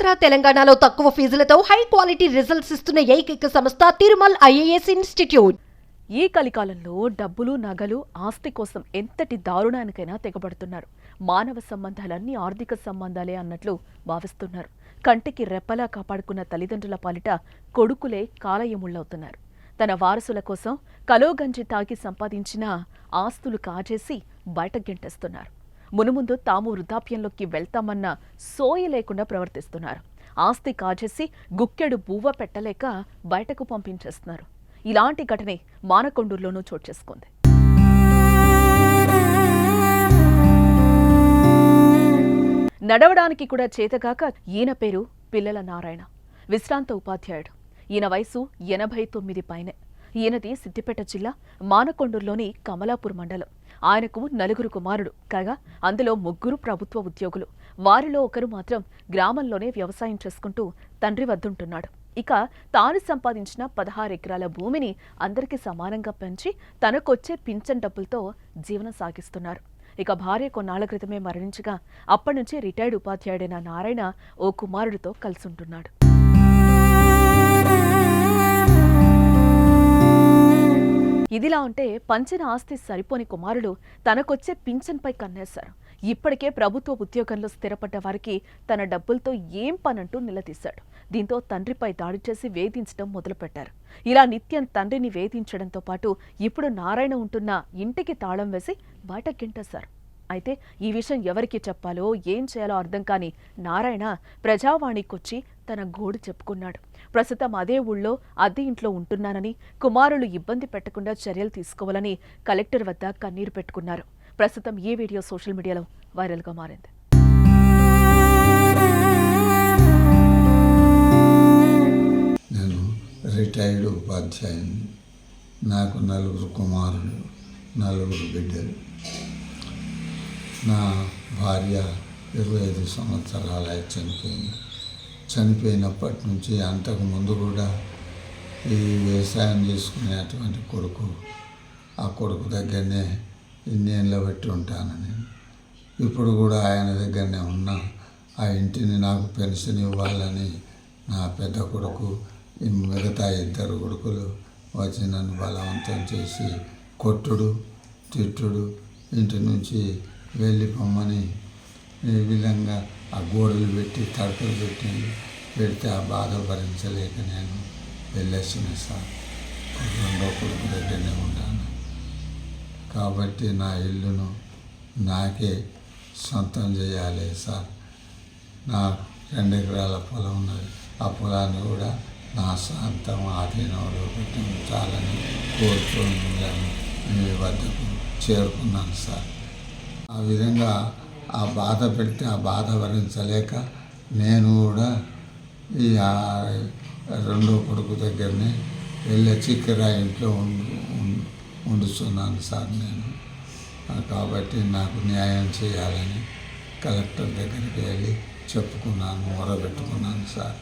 ఆంధ్ర తెలంగాణలో తక్కువ ఫీజులతో high quality results ఇస్తున్న ఏకైక సంస్థ తిరుమల్ ఐఏఎస్ ఇన్స్టిట్యూట్. ఈ కలికాలంలో డబ్బులు నగలు ఆస్తి కోసం ఎంతటి దారుణానికైనా తెగబడుతున్నారు. మానవ సంబంధాలన్నీ ఆర్థిక సంబంధాలే అన్నట్లు భావిస్తున్నారు. కంటికి రెప్పలా కాపాడుకున్న తల్లిదండ్రుల పాలిట కొడుకులే కాలయముళ్ళవుతున్నారు. తన వారసుల కోసం కలోగంజి తాగి సంపాదించిన ఆస్తులు కాజేసి బయట గెంటేస్తున్నారు. మునుముందు తాము వృద్ధాప్యంలోకి వెళ్తామన్న సోయి లేకుండా ప్రవర్తిస్తున్నారు. ఆస్తి కాజేసి గుక్కెడు బువ్వ పెట్టలేక బయటకు పంపించేస్తున్నారు. ఇలాంటి ఘటనే మానకొండూరులోనూ చోటు చేసుకుంది. నడవడానికి కూడా చేతగాక ఈయన పేరు పిల్లల నారాయణ. విశ్రాంత ఉపాధ్యాయుడు. ఈయన వయసు 89 పైనే. ఈయనది సిద్దిపేట జిల్లా మానకొండూరులోని కమలాపూర్ మండలం. ఆయనకు 4 కుమారుడు కాగా అందులో 3 ప్రభుత్వ ఉద్యోగులు. వారిలో ఒకరు మాత్రం గ్రామంలోనే వ్యవసాయం చేసుకుంటూ తండ్రి వద్దుంటున్నాడు. ఇక తాను సంపాదించిన 16 ఎకరాల భూమిని అందరికీ సమానంగా పెంచి తనకొచ్చే పింఛన్ డబ్బులతో జీవనం సాగిస్తున్నారు. ఇక భార్య కొన్నాళ్ల క్రితమే మరణించగా అప్పటి నుంచి రిటైర్డ్ ఉపాధ్యాయుడైన నారాయణ ఓ కుమారుడితో కలిసుంటున్నాడు. ఇదిలా ఉంటే పంచిన ఆస్తి సరిపోని కుమారులు తనకొచ్చే పింఛన్పై కన్నేశారు. ఇప్పటికే ప్రభుత్వ ఉద్యోగంలో స్థిరపడ్డ వారికి తన డబ్బులతో ఏం పనంటూ నిలదీశాడు. దీంతో తండ్రిపై దాడి చేసి వేధించడం మొదలుపెట్టారు. ఇలా నిత్యం తండ్రిని వేధించడంతో పాటు ఇప్పుడు నారాయణ ఉంటున్న ఇంటికి తాళం వేసి బయట గింటేశారు. అయితే ఈ విషయం ఎవరికి చెప్పాలో ఏం చేయాలో అర్థం కాని నారాయణ ప్రజావాణికొచ్చి తన గోడు చెప్పుకున్నాడు. ప్రస్తుతం అదే ఊళ్ళో అద్దె ఇంట్లో ఉంటున్నానని, కుమారులు ఇబ్బంది పెట్టకుండా చర్యలు తీసుకోవాలని కలెక్టర్ వద్ద కన్నీరు పెట్టుకున్నారు. ప్రస్తుతం ఈ వీడియో సోషల్ మీడియాలో వైరల్గా మారింది. నేను రిటైర్డ్ ఉపాధ్యాయుని. నాకు 4 కుమారులు, 4 బిడ్డలు. నా భార్య 25 సంవత్సరాల చనిపోయింది. చనిపోయినప్పటి నుంచి అంతకు ముందు కూడా ఈ వ్యవసాయం చేసుకునేటువంటి కొడుకు, ఆ కొడుకు దగ్గరనే ఇన్నేళ్ళ బట్టి ఉంటాను నేను. ఇప్పుడు కూడా ఆయన దగ్గరనే ఉన్నా. ఆ ఇంటిని నాకు పెన్షన్ ఇవ్వాలని నా పెద్ద కొడుకు, మిగతా 2 కొడుకులు వచ్చి నన్ను బలవంతం చేసి కొట్టుడు, తిట్టుడు, ఇంటి నుంచి వెళ్ళిపోమ్మని ఈ విధంగా ఆ గోడలు పెట్టి తడకలు పెడితే ఆ బాధ భరించలేక నేను వెళ్ళేసిన సార్. 2వ కొడుకు దగ్గరనే ఉంటాను. కాబట్టి నా ఇల్లును నాకే సొంతం చేయాలి సార్. నా 2 ఎకరాల పొలం ఉన్నది. ఆ పొలాన్ని కూడా నా సొంతం ఆధీనంలో పెట్టించాలని కోరుతున్నాను. మీ వద్దకు చేరుకున్నాను సార్. ఆ విధంగా ఆ బాధ పెడితే ఆ బాధ భరించలేక నేను కూడా ఈ 2వ కొడుకు దగ్గరనే వెళ్ళి కిరాయి ఇంట్లో ఉండుతున్నాను సార్ నేను. కాబట్టి నాకు న్యాయం చేయాలని కలెక్టర్ దగ్గరికి వెళ్ళి చెప్పుకున్నాను, మొరబెట్టుకున్నాను సార్.